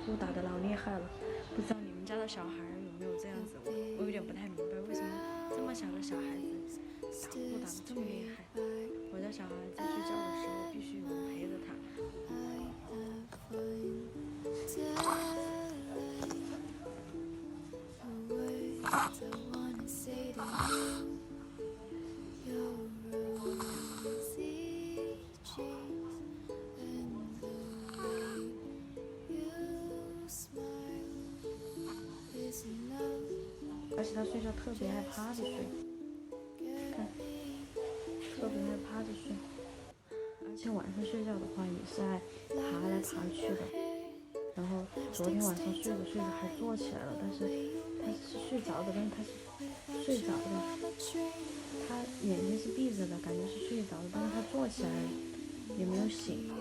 呼打的老厉害了。不知道你们家的小孩有没有这样子？我有点不太明白，为什么这么小的小孩子打呼打的这么厉害？我家小孩在睡觉的时候必须有人陪着他。而且他睡觉特别爱趴着睡，看，特别爱趴着睡。而且晚上睡觉的话也是爱爬来爬去的。然后昨天晚上睡着睡着还坐起来了，但是他是睡着的，但是他是睡着的，他眼睛是闭着的，感觉是睡着的，但是他坐起来也没有醒。